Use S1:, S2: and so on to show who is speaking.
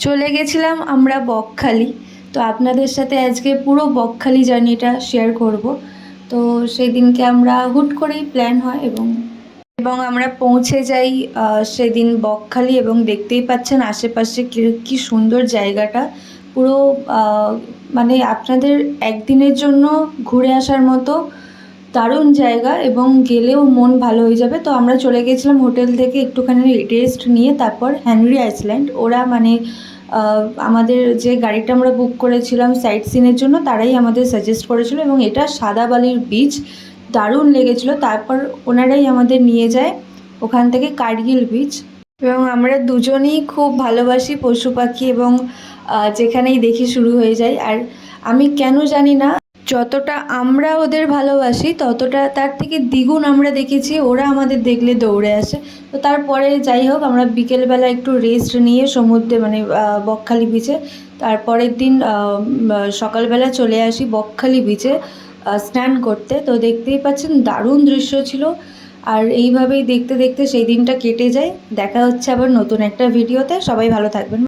S1: চলে গেছিলাম আমরা বকখালি। তো আপনাদের সাথে আজকে পুরো বকখালি জার্নিটা শেয়ার করব। তো সেই দিনকে আমরা হুট করেই প্ল্যান হয় এবং এবং আমরা পৌঁছে যাই সেদিন বকখালি, এবং দেখতেই পাচ্ছেন আশেপাশে কি সুন্দর জায়গাটা। পুরো মানে আপনাদের একদিনের জন্য ঘুরে আসার মতো দারুণ জায়গা, এবং গেলেও মন ভালো হয়ে যাবে। তো আমরা চলে গেছিলাম হোটেল থেকে একটুখানি রেস্ট নিয়ে, তারপর হেনরি আইল্যান্ড। ওরা মানে আমাদের যে গাড়িটা আমরা বুক করেছিলাম সাইট সিনের জন্য, তারাই আমাদের সাজেস্ট করেছিল, এবং এটা সাদা বালির বিচ, দারুণ লেগেছিল। তারপর ওনারাই আমাদের নিয়ে যায় ওখান থেকে কার্গিল বিচ। এবং আমরা দুজনেই খুব ভালোবাসি পশু পাখি, এবং যেখানেই দেখি শুরু হয়ে যায়। আর আমি কেন জানি না, যতটা আমরা ওদের ভালোবাসি ততটা তার থেকে দ্বিগুণ আমরা দেখেছি ওরা আমাদের দেখলে দৌড়ে আসে। তো তারপরে যাই হোক, আমরা বিকেলবেলা একটু রেস্ট নিয়ে সমুদ্রে মানে বকখালি বিচে, তারপরের দিন সকালবেলা চলে আসি বকখালি বিচে স্নান করতে। তো দেখতেই পাচ্ছেন দারুণ দৃশ্য ছিল। আর এইভাবেই দেখতে দেখতে সেই দিনটা কেটে যায়। দেখা হচ্ছে আবার নতুন একটা ভিডিওতে। সবাই ভালো থাকবেন।